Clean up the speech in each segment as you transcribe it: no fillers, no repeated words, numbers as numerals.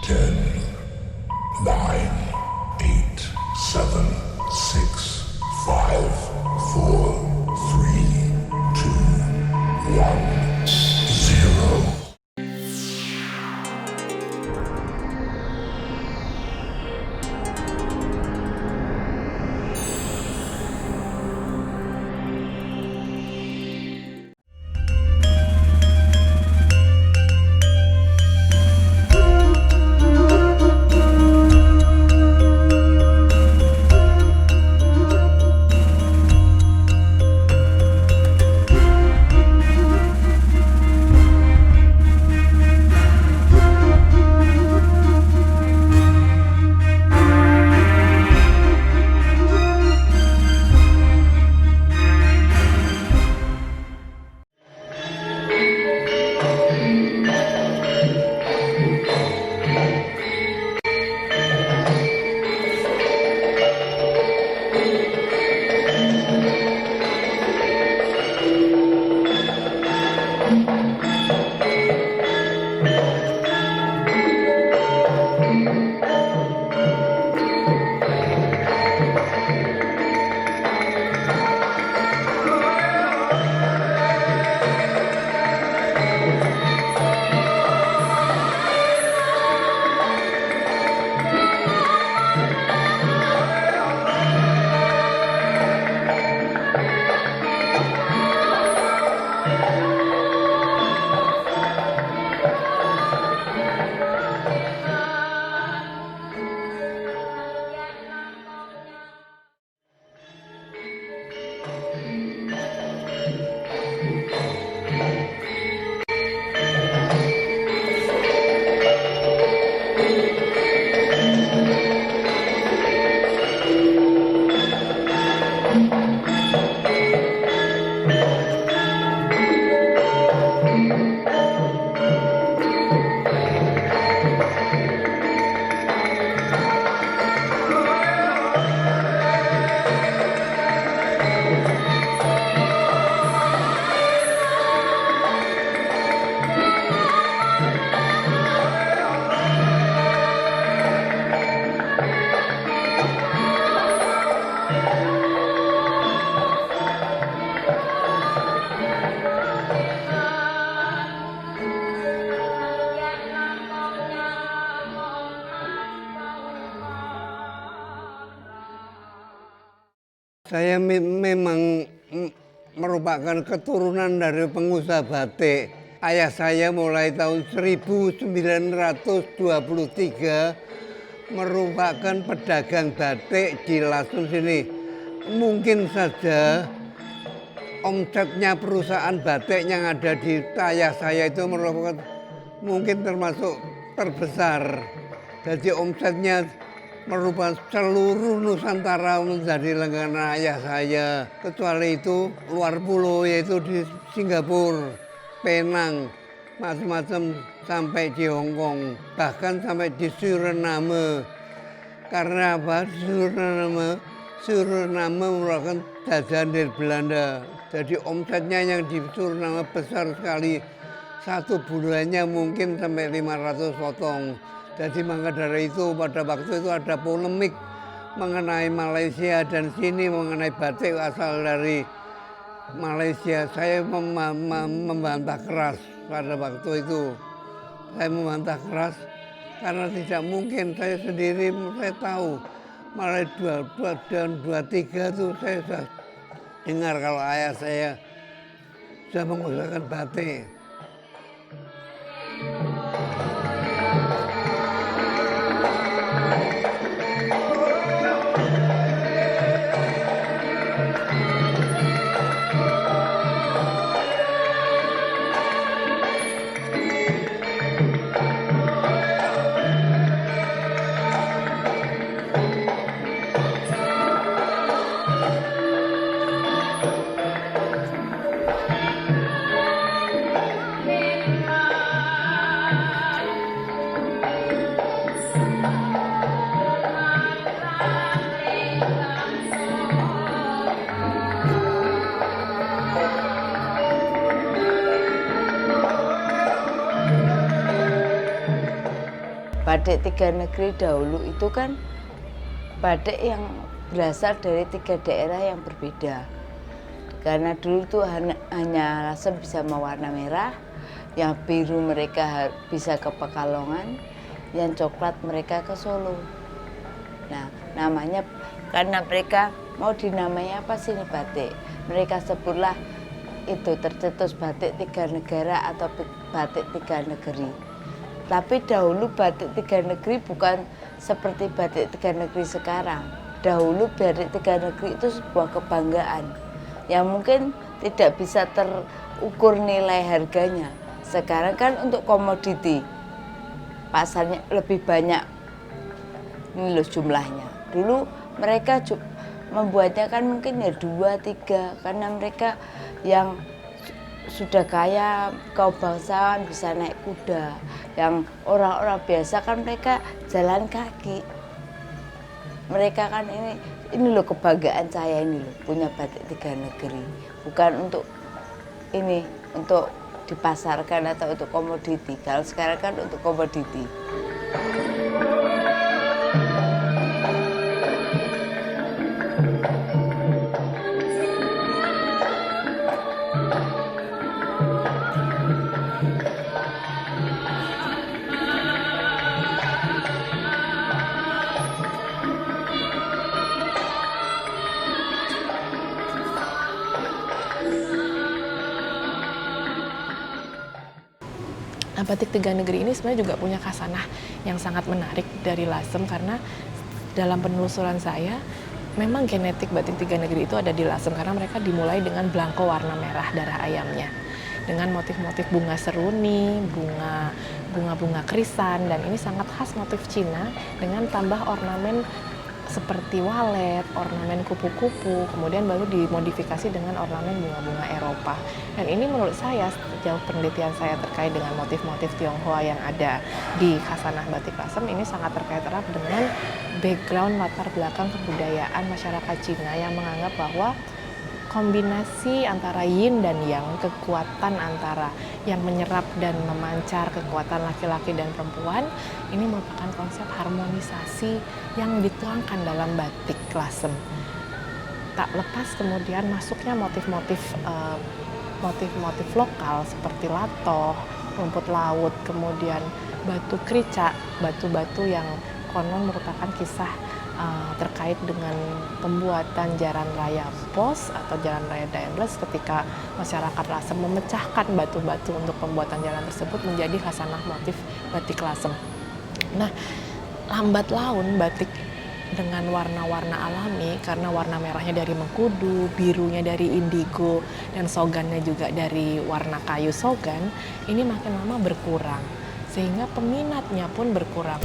10, 9, 8, 7, 6, 5, 4, 3, 2, 1, 0. Saya memang merupakan keturunan dari pengusaha batik. Ayah saya mulai tahun 1923 merupakan pedagang batik di Lasun sini. Mungkin saja omsetnya perusahaan batik yang ada di ayah saya itu merupakan mungkin termasuk terbesar. Jadi omsetnya merupakan seluruh Nusantara menjadi langganan ayah saya. Kecuali itu luar pulau, yaitu di Singapura, Penang, macam-macam sampai di Hong Kong, bahkan sampai di Suriname. Karena apa? Suriname merupakan jajahan dari Belanda. Jadi omsetnya yang di Suriname besar sekali. Satu bulannya mungkin sampai 500 potong. Jadi maka dari itu pada waktu itu ada polemik mengenai Malaysia dan sini mengenai batik asal dari Malaysia. Saya membantah keras pada waktu itu. Saya membantah keras karena tidak mungkin saya sendiri, saya tahu. Mulai 22 dan 23 itu saya sudah dengar kalau ayah saya sudah mengusahakan batik. batik tiga negeri dahulu itu kan batik yang berasal dari 3 daerah yang berbeda. Karena dulu tuh hanya Lasem bisa mewarna merah, yang biru mereka bisa ke Pekalongan, yang coklat mereka ke Solo. Nah, namanya karena mereka mau dinamai apa sih ini batik? Mereka sebutlah itu tercetus batik 3 negara atau batik 3 negeri. Tapi dahulu batik 3 negeri bukan seperti batik 3 negeri sekarang. Dahulu batik 3 negeri itu sebuah kebanggaan yang mungkin tidak bisa terukur nilai harganya. Sekarang kan untuk komoditi, pasarnya lebih banyak ini loh jumlahnya. Dulu mereka membuatnya kan mungkin ya 2, 3 karena mereka yang sudah kaya kaum bangsawan bisa naik kuda, yang orang-orang biasa kan mereka jalan kaki. Mereka kan ini loh kebanggaan saya ini loh punya batik 3 negeri, bukan untuk ini untuk dipasarkan atau untuk komoditi. Kalau sekarang kan untuk komoditi. Nah, batik tiga negeri ini sebenarnya juga punya khasanah yang sangat menarik dari Lasem, karena dalam penelusuran saya memang genetik batik tiga negeri itu ada di Lasem karena mereka dimulai dengan belangko warna merah darah ayamnya dengan motif-motif bunga seruni, bunga krisan, dan ini sangat khas motif Cina dengan tambah ornamen seperti walet, ornamen kupu-kupu, kemudian baru dimodifikasi dengan ornamen bunga-bunga Eropa. Dan ini menurut saya, sejauh penelitian saya terkait dengan motif-motif Tionghoa yang ada di khasanah batik Lasem, ini sangat terkait erat dengan background latar belakang kebudayaan masyarakat Cina yang menganggap bahwa kombinasi antara yin dan yang, kekuatan antara yang menyerap dan memancar kekuatan laki-laki dan perempuan, ini merupakan konsep harmonisasi yang dituangkan dalam batik Lasem. Tak lepas kemudian masuknya motif-motif lokal seperti latoh, rumput laut, kemudian batu krica, batu-batu yang konon merupakan kisah terkait dengan pembuatan jalan raya pos atau jalan raya Daendels ketika masyarakat Lasem memecahkan batu-batu untuk pembuatan jalan tersebut menjadi khasanah motif batik Lasem. Nah, lambat laun batik dengan warna-warna alami, karena warna merahnya dari mengkudu, birunya dari indigo, dan sogannya juga dari warna kayu sogan, ini makin lama berkurang, sehingga peminatnya pun berkurang.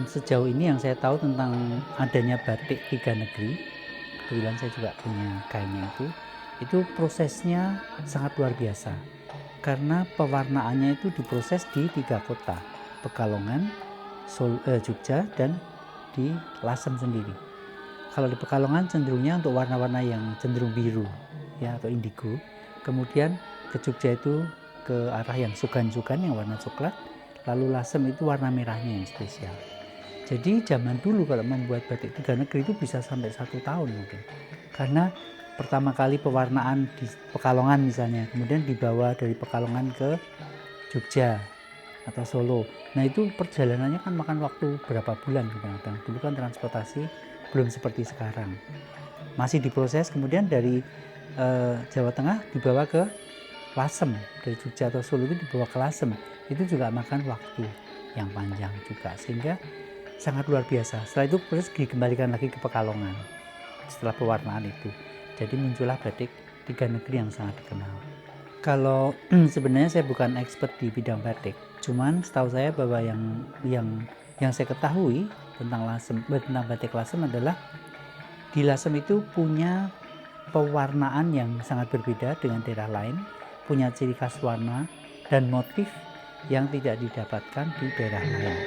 Sejauh ini yang saya tahu tentang adanya batik tiga negeri, kebetulan saya juga punya kainnya itu prosesnya sangat luar biasa. Karena pewarnaannya itu diproses di 3 kota, Pekalongan, Jogja, dan di Lasem sendiri. Kalau di Pekalongan cenderungnya untuk warna-warna yang cenderung biru ya atau indigo. Kemudian ke Jogja itu ke arah yang sugan-sugan yang warna coklat, lalu lasem itu warna merahnya yang spesial. Jadi zaman dulu kalau membuat batik tiga negeri itu bisa sampai 1 tahun mungkin. Karena pertama kali pewarnaan di Pekalongan misalnya, kemudian dibawa dari Pekalongan ke Jogja atau Solo. Nah itu perjalanannya kan makan waktu berapa bulan kadang-kadang. Dulu kan transportasi belum seperti sekarang. Masih diproses, kemudian dari Jawa Tengah dibawa ke Lasem, dari Jogja atau Solo itu dibawa ke Lasem. Itu juga makan waktu yang panjang juga, sehingga sangat luar biasa. Setelah itu terus dikembalikan lagi ke Pekalongan setelah pewarnaan itu. Jadi muncullah batik tiga negeri yang sangat dikenal. Kalau sebenarnya saya bukan expert di bidang batik, cuman setahu saya bahwa yang saya ketahui tentang batik Lasem adalah di Lasem itu punya pewarnaan yang sangat berbeda dengan daerah lain, punya ciri khas warna dan motif yang tidak didapatkan di daerah lain.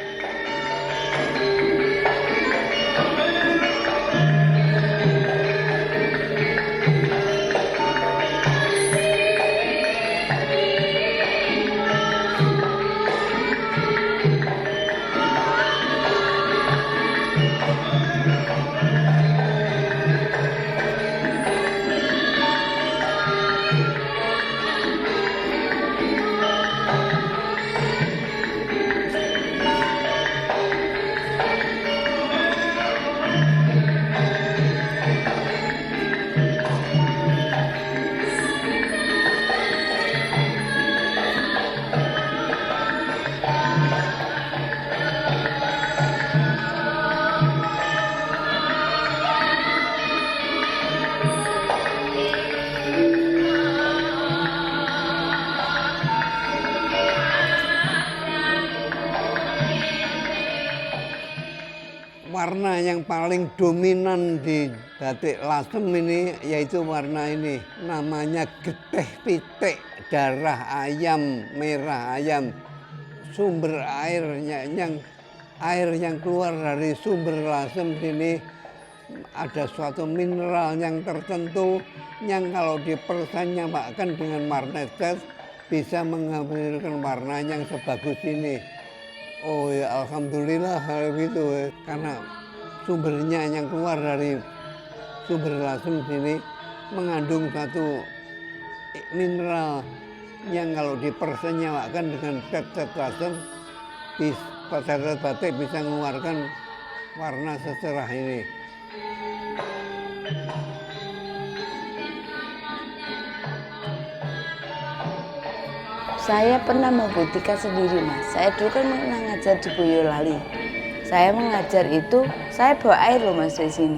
Warna yang paling dominan di batik Lasem ini yaitu warna ini, namanya getih pitik, darah ayam, merah ayam. Sumber airnya air yang keluar dari sumber Lasem sini ada suatu mineral yang tertentu yang kalau dipersamakan dengan warna cat bisa menghasilkan warna yang sebagus ini. Oh ya alhamdulillah kalau gitu, karena sumbernya yang keluar dari sumber Lasem sini mengandung satu mineral yang kalau dipersenyawakan dengan cat Lasem, cat batik bisa mengeluarkan warna secerah ini. Saya pernah membuktikan sendiri, Mas. Saya dulu kan pernah ngajar di Boyolali. Saya mengajar itu, saya bawa air loh, Mas, di sini.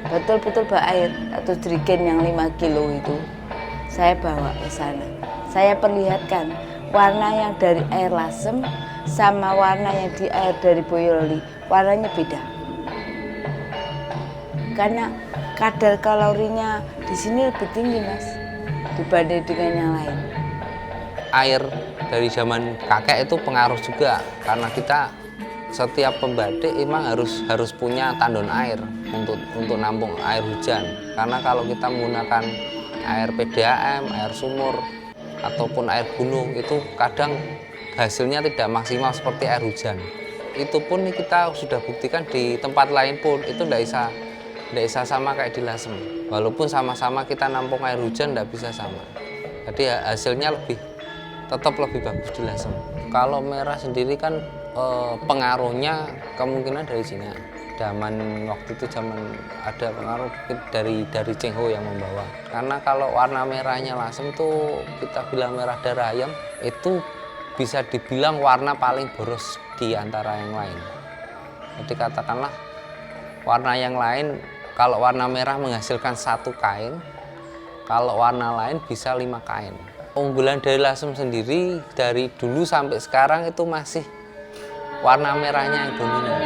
Betul-betul bawa air, atau jerigen yang 5 kilo itu. Saya bawa ke sana. Saya perlihatkan warna yang dari air Lasem sama warna yang di air dari Boyolali, warnanya beda. Karena kadar kalorinya di sini lebih tinggi, Mas, dibanding dengan yang lain. Air dari zaman kakek itu pengaruh juga, karena kita setiap pembatik memang harus punya tandon air untuk nampung air hujan. Karena kalau kita menggunakan air PDAM, air sumur ataupun air gunung itu kadang hasilnya tidak maksimal seperti air hujan. Itu pun kita sudah buktikan di tempat lain pun itu tidak bisa sama kayak di Lasem. Walaupun sama-sama kita nampung air hujan tidak bisa sama. Jadi hasilnya tetap lebih bagus di Lasem. Kalau merah sendiri kan pengaruhnya kemungkinan dari Cina. Zaman waktu itu ada pengaruh dari Cheng Ho yang membawa. Karena kalau warna merahnya Lasem tuh kita bilang merah darah ayam, itu bisa dibilang warna paling boros di antara yang lain. Jadi katakanlah warna yang lain, kalau warna merah menghasilkan 1 kain, kalau warna lain bisa 5 kain. Unggulan dari Lasem sendiri dari dulu sampai sekarang itu masih warna merahnya yang dominan.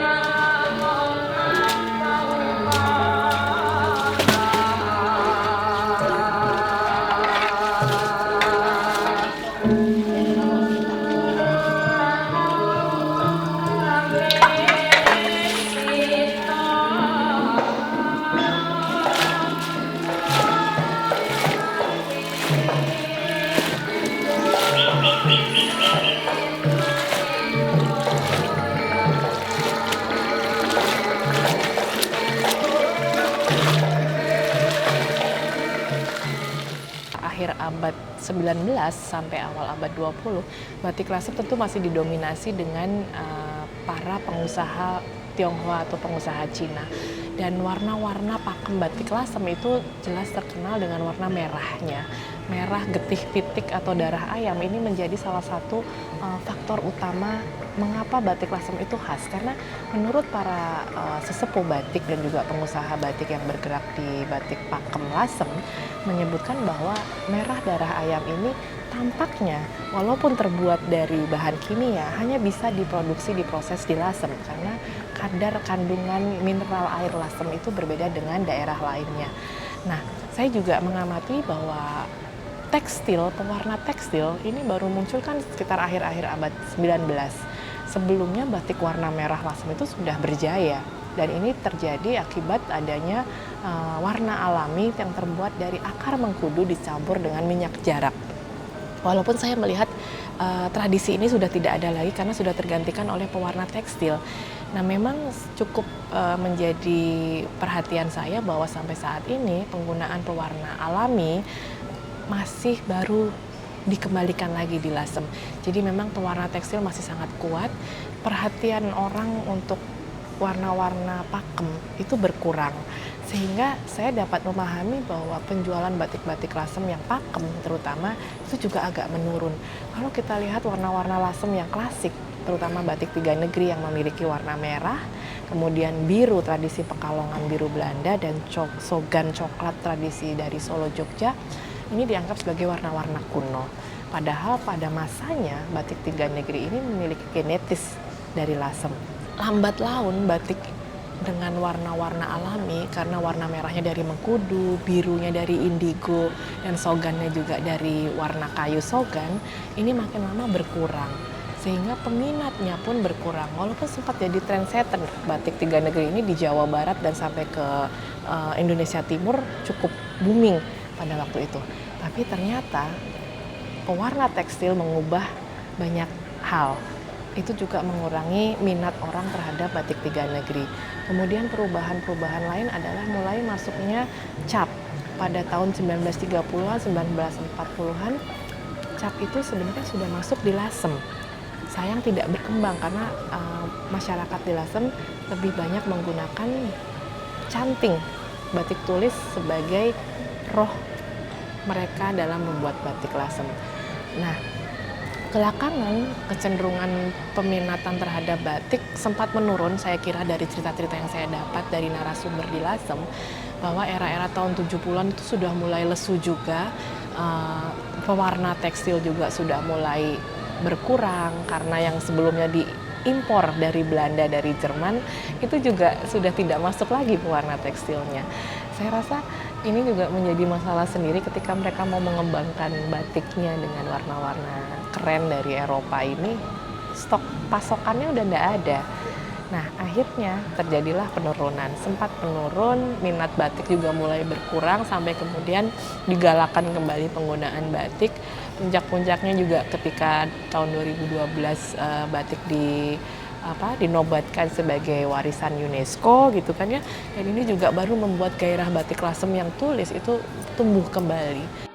akhir abad 19 sampai awal abad 20, batik lasem tentu masih didominasi dengan para pengusaha Tionghoa atau pengusaha Cina. Dan warna-warna pakem batik lasem itu jelas terkenal dengan warna merahnya. Merah getih pitik atau darah ayam ini menjadi salah satu faktor utama mengapa batik lasem itu khas. Karena menurut para sesepuh batik dan juga pengusaha batik yang bergerak di batik pakem lasem menyebutkan bahwa merah darah ayam ini tampaknya walaupun terbuat dari bahan kimia hanya bisa diproduksi diproses di lasem karena kadar kandungan mineral air lasem itu berbeda dengan daerah lainnya. Nah, saya juga mengamati bahwa tekstil, pewarna tekstil ini baru muncul kan sekitar akhir-akhir abad 19. Sebelumnya batik warna merah lasem itu sudah berjaya dan ini terjadi akibat adanya warna alami yang terbuat dari akar mengkudu dicampur dengan minyak jarak. Walaupun saya melihat tradisi ini sudah tidak ada lagi karena sudah tergantikan oleh pewarna tekstil. Nah, memang cukup menjadi perhatian saya bahwa sampai saat ini penggunaan pewarna alami masih baru dikembalikan lagi di lasem. Jadi memang pewarna tekstil masih sangat kuat. Perhatian orang untuk warna-warna pakem itu berkurang. Sehingga saya dapat memahami bahwa penjualan batik-batik lasem yang pakem terutama itu juga agak menurun. Kalau kita lihat warna-warna lasem yang klasik, terutama batik tiga negeri yang memiliki warna merah, kemudian biru tradisi Pekalongan biru Belanda dan sogan coklat tradisi dari Solo Jogja, ini dianggap sebagai warna-warna kuno. Padahal pada masanya batik tiga negeri ini memiliki genetis dari lasem. Lambat laun batik dengan warna-warna alami karena warna merahnya dari mengkudu, birunya dari indigo, dan sogannya juga dari warna kayu sogan, ini makin lama berkurang. Sehingga peminatnya pun berkurang. Walaupun sempat jadi trendsetter batik tiga negeri ini di Jawa Barat dan sampai ke Indonesia Timur cukup booming pada waktu itu. Tapi ternyata pewarna tekstil mengubah banyak hal. Itu juga mengurangi minat orang terhadap batik tiga negeri. Kemudian perubahan-perubahan lain adalah mulai masuknya cap. Pada tahun 1930-an, 1940-an, cap itu sebenarnya sudah masuk di lasem. Sayang tidak berkembang karena masyarakat di lasem lebih banyak menggunakan canting batik tulis sebagai roh mereka dalam membuat batik lasem. Nah, belakangan kecenderungan peminatan terhadap batik sempat menurun, saya kira dari cerita-cerita yang saya dapat dari narasumber di lasem, bahwa era-era tahun 70-an itu sudah mulai lesu juga, pewarna tekstil juga sudah mulai berkurang karena yang sebelumnya diimpor dari Belanda, dari Jerman, itu juga sudah tidak masuk lagi pewarna tekstilnya. Saya rasa ini juga menjadi masalah sendiri ketika mereka mau mengembangkan batiknya dengan warna-warna keren dari Eropa ini, stok pasokannya udah nggak ada. Nah, akhirnya terjadilah penurunan, sempat menurun, minat batik juga mulai berkurang sampai kemudian digalakan kembali penggunaan batik. Puncak-puncaknya juga ketika tahun 2012 batik dinobatkan sebagai warisan UNESCO gitu kan ya. Dan ini juga baru membuat gairah batik lasem yang tulis itu tumbuh kembali.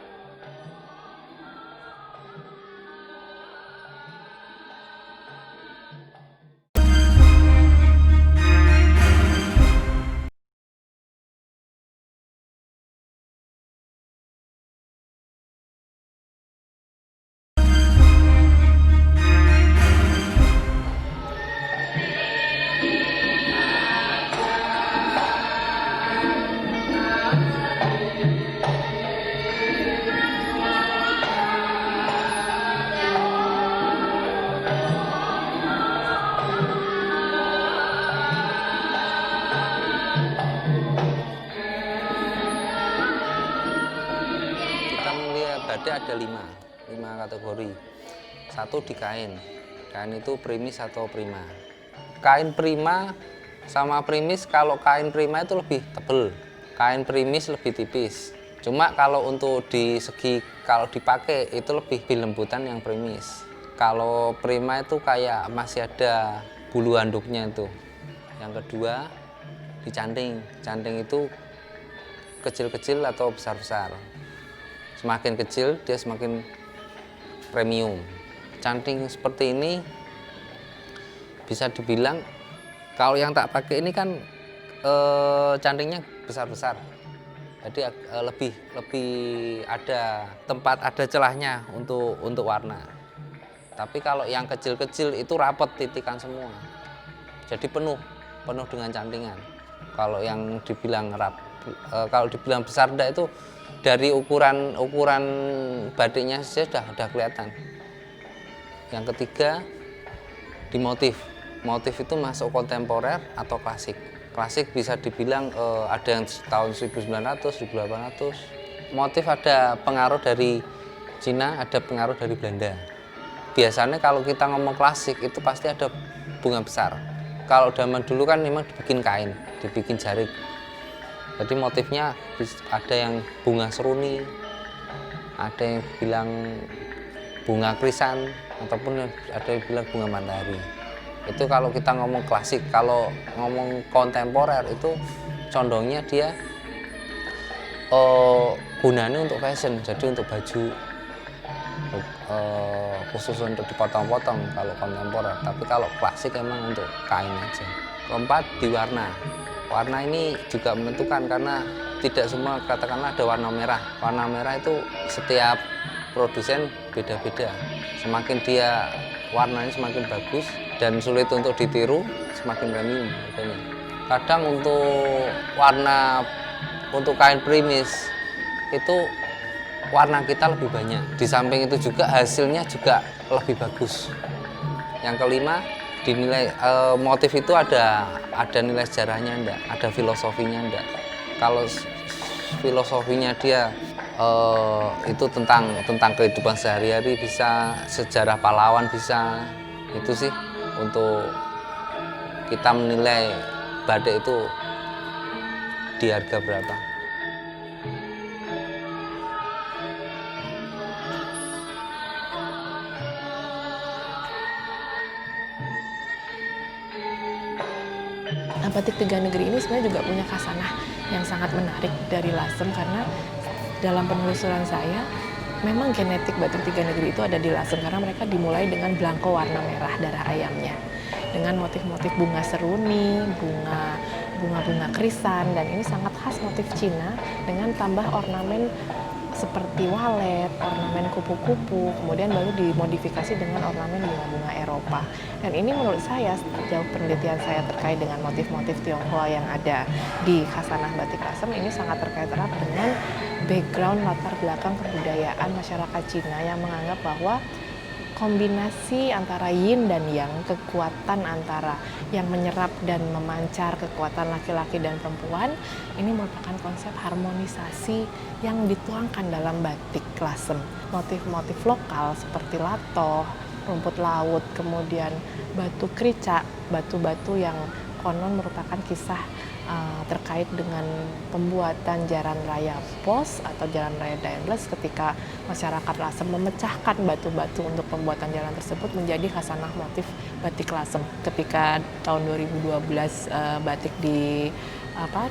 Batik ada lima kategori. Satu di kain itu primis atau prima. Kain prima sama primis, kalau kain prima itu lebih tebal, kain primis lebih tipis. Cuma kalau untuk di segi kalau dipakai itu lebih lembutan yang primis. Kalau prima itu kayak masih ada bulu handuknya itu. Yang kedua dicanting. Canting itu kecil-kecil atau besar-besar. Semakin kecil dia semakin premium. Canting seperti ini bisa dibilang kalau yang tak pakai ini kan cantingnya besar-besar. Jadi lebih ada tempat, ada celahnya untuk warna. Tapi kalau yang kecil-kecil itu rapet titikan semua. Jadi penuh dengan cantingan. Kalau yang dibilang kalau dibilang besar enggak, itu dari ukuran batiknya saja sudah kelihatan. Yang ketiga di motif. Motif itu masuk kontemporer atau klasik. Klasik bisa dibilang ada yang tahun 1900, 1800. Motif ada pengaruh dari Cina, ada pengaruh dari Belanda. Biasanya kalau kita ngomong klasik itu pasti ada bunga besar. Kalau zaman dulu kan memang dibikin kain, dibikin jarik. Jadi motifnya ada yang bunga seruni, ada yang bilang bunga krisan, ataupun ada yang bilang bunga matahari. Itu kalau kita ngomong klasik. Kalau ngomong kontemporer itu condongnya dia gunanya untuk fashion, jadi untuk baju, khusus untuk dipotong-potong kalau kontemporer. Tapi kalau klasik emang untuk kain aja. Keempat, di warna. Warna ini juga menentukan karena tidak semua katakanlah ada warna merah. Warna merah itu setiap produsen beda-beda. Semakin dia warnanya semakin bagus dan sulit untuk ditiru, semakin premium harganya. Kadang untuk warna untuk kain primis itu warna kita lebih banyak. Di samping itu juga hasilnya juga lebih bagus. Yang kelima, dinilai motif itu ada nilai sejarahnya enggak, ada filosofinya enggak. Kalau filosofinya dia itu tentang kehidupan sehari-hari, bisa sejarah pahlawan, bisa, itu sih untuk kita menilai batik itu di harga berapa. Nah, batik Tiga Negeri ini sebenarnya juga punya khasanah yang sangat menarik dari Lasem, karena dalam penelusuran saya memang genetik batik Tiga Negeri itu ada di Lasem karena mereka dimulai dengan belangko warna merah darah ayamnya dengan motif-motif bunga seruni, bunga krisan, dan ini sangat khas motif Cina dengan tambah ornamen seperti walet, ornamen kupu-kupu, kemudian baru dimodifikasi dengan ornamen bunga-bunga Eropa. Dan ini menurut saya, sejauh penelitian saya terkait dengan motif-motif Tionghoa yang ada di khasanah batik Lasem, ini sangat terkait erat dengan background latar belakang kebudayaan masyarakat Cina yang menganggap bahwa kombinasi antara yin dan yang, kekuatan antara yang menyerap dan memancar kekuatan laki-laki dan perempuan, ini merupakan konsep harmonisasi yang dituangkan dalam batik Lasem. Motif-motif lokal seperti latoh, rumput laut, kemudian batu krica, batu-batu yang konon merupakan kisah terkait dengan pembuatan jalan raya pos atau jalan raya Daendels ketika masyarakat Lasem memecahkan batu-batu untuk pembuatan jalan tersebut menjadi khasanah motif batik Lasem. Ketika tahun 2012 batik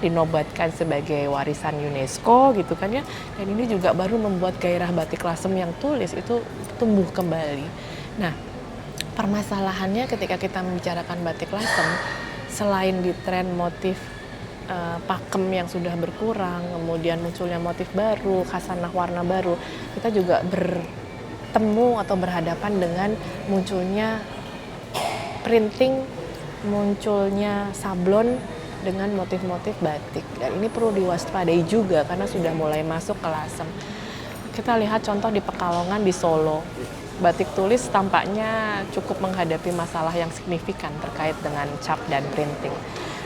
dinobatkan sebagai warisan UNESCO gitu kan ya, dan ini juga baru membuat gairah batik Lasem yang tulis itu tumbuh kembali. Nah, permasalahannya ketika kita membicarakan batik Lasem, selain di tren motif pakem yang sudah berkurang, kemudian munculnya motif baru, khasanah warna baru, kita juga bertemu atau berhadapan dengan munculnya printing, munculnya sablon dengan motif-motif batik. Dan ini perlu diwaspadai juga karena sudah mulai masuk ke Lasem. Kita lihat contoh di Pekalongan, di Solo. Batik tulis tampaknya cukup menghadapi masalah yang signifikan terkait dengan cap dan printing.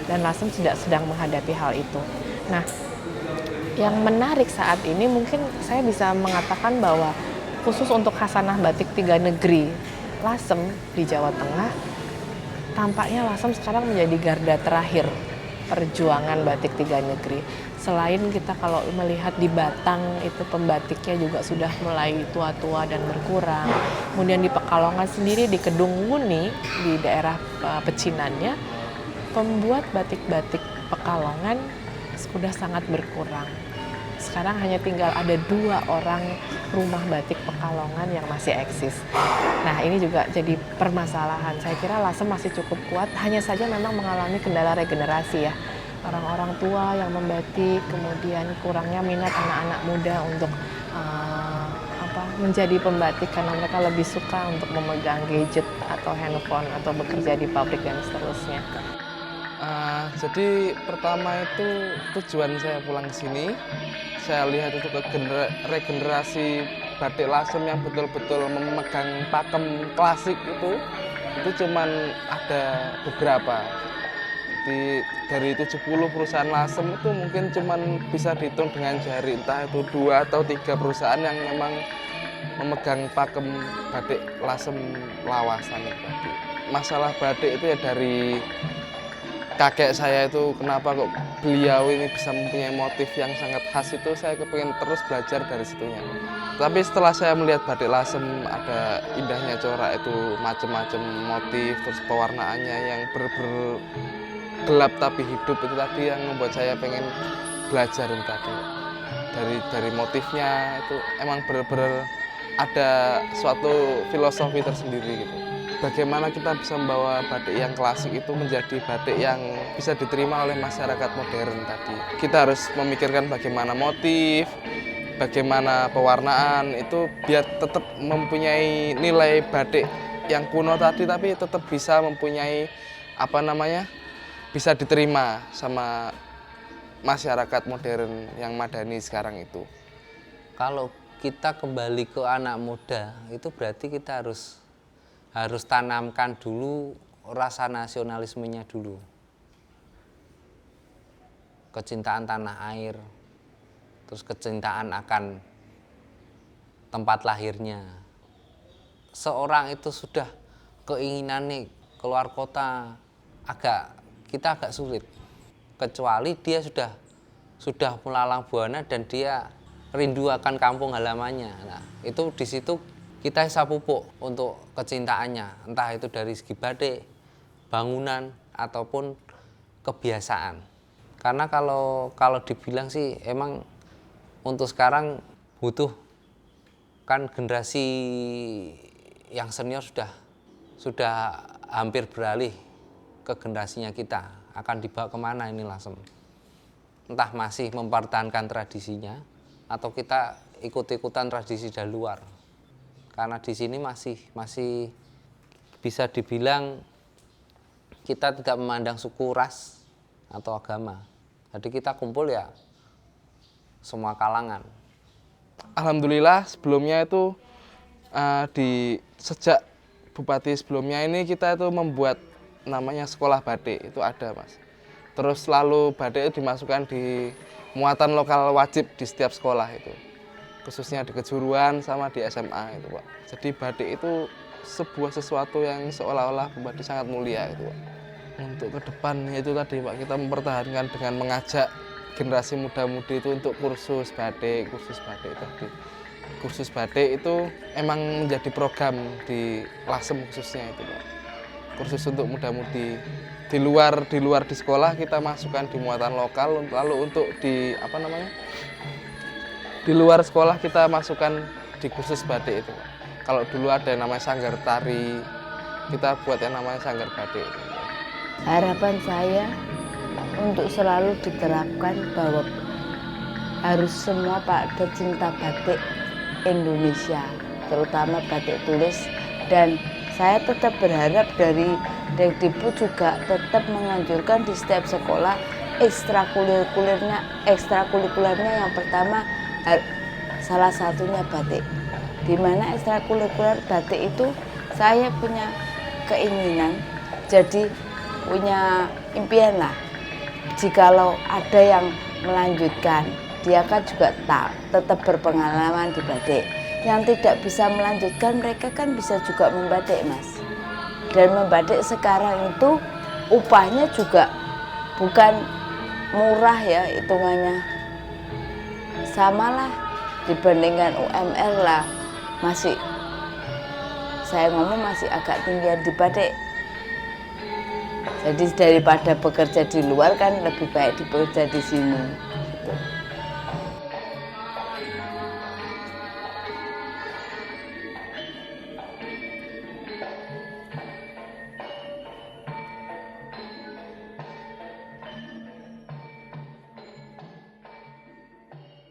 Dan Lasem tidak sedang menghadapi hal itu. Nah, yang menarik saat ini mungkin saya bisa mengatakan bahwa khusus untuk khasanah batik Tiga Negeri Lasem di Jawa Tengah, tampaknya Lasem sekarang menjadi garda terakhir perjuangan batik Tiga Negeri. Selain kita kalau melihat di Batang itu pembatiknya juga sudah mulai tua-tua dan berkurang. Kemudian di Pekalongan sendiri, di Kedung Wuni, di daerah pecinannya, pembuat batik-batik Pekalongan sudah sangat berkurang. sekarang hanya tinggal ada 2 orang rumah batik Pekalongan yang masih eksis. Nah, ini juga jadi permasalahan. Saya kira Lasem masih cukup kuat, hanya saja memang mengalami kendala regenerasi ya. Orang-orang tua yang membatik, kemudian kurangnya minat anak-anak muda untuk menjadi pembatik karena mereka lebih suka untuk memegang gadget atau handphone atau bekerja di pabrik dan seterusnya. Jadi pertama itu tujuan saya pulang ke sini, saya lihat itu regenerasi batik Lasem yang betul-betul memegang pakem klasik itu cuman ada beberapa. Jadi dari 70 perusahaan Lasem itu mungkin cuman bisa dihitung dengan jari, entah itu 2 atau 3 perusahaan yang memang memegang pakem batik Lasem lawasan itu. Masalah batik itu ya dari kakek saya itu, kenapa kok beliau ini bisa mempunyai motif yang sangat khas itu, saya kepingin terus belajar dari situnya. Tapi setelah saya melihat batik Lasem ada indahnya corak itu, macam-macam motif, terus pewarnaannya yang gelap tapi hidup itu tadi yang membuat saya pengen belajar itu tadi. Dari motifnya itu emang benar-benar ada suatu filosofi tersendiri gitu. Bagaimana kita bisa membawa batik yang klasik itu menjadi batik yang bisa diterima oleh masyarakat modern tadi. Kita harus memikirkan bagaimana motif, bagaimana pewarnaan itu biar tetap mempunyai nilai batik yang kuno tadi, tapi tetap bisa mempunyai bisa diterima sama masyarakat modern yang madani sekarang itu. Kalau kita kembali ke anak muda, itu berarti kita harus tanamkan dulu rasa nasionalismenya dulu. Kecintaan tanah air, terus kecintaan akan tempat lahirnya. Seorang itu sudah keinginan nih keluar kota, kita agak sulit. Kecuali dia sudah melalang buana dan dia rindu akan kampung halamannya. Nah, itu di situ kita bisa pupuk untuk kecintaannya, entah itu dari segi batik, bangunan ataupun kebiasaan. Karena kalau dibilang sih emang untuk sekarang butuh kan generasi yang senior sudah hampir beralih ke generasinya kita. Akan dibawa kemana ini Lasem? Entah masih mempertahankan tradisinya atau kita ikut-ikutan tradisi dari luar. Karena di sini masih bisa dibilang kita tidak memandang suku, ras atau agama. Jadi kita kumpul ya semua kalangan. Alhamdulillah sebelumnya itu sejak Bupati sebelumnya ini kita itu membuat namanya sekolah batik, itu ada Mas. Terus lalu batik itu dimasukkan di muatan lokal wajib di setiap sekolah itu. Khususnya di kejuruan sama di SMA itu Pak. Jadi batik itu sebuah sesuatu yang seolah-olah batik sangat mulia itu Pak. Untuk ke depan itu tadi Pak, kita mempertahankan dengan mengajak generasi muda-mudi itu untuk kursus batik tadi. Kursus batik itu emang menjadi program di Lasem khususnya itu Pak. Kursus untuk muda-mudi di luar di sekolah kita masukkan di muatan lokal, lalu untuk di luar sekolah kita masukkan di kursus batik itu. Kalau dulu ada yang namanya sanggar tari, kita buat yang namanya sanggar batik. Harapan saya untuk selalu diterapkan bahwa harus semua pada cinta batik Indonesia, terutama batik tulis, dan saya tetap berharap dari Dekdipu juga tetap menganjurkan di setiap sekolah ekstrakurikulernya yang pertama salah satunya batik. Di mana ekstrakurikuler batik itu saya punya keinginan, jadi punya impian lah. Jikalau ada yang melanjutkan, dia kan juga tetap berpengalaman di batik. Yang tidak bisa melanjutkan, mereka kan bisa juga membatik Mas. Dan membatik sekarang itu upahnya juga bukan murah ya hitungannya. Samalah dibandingkan UMR lah, masih saya ngomong masih agak tinggian di batik. Jadi daripada bekerja di luar kan lebih baik bekerja di sini.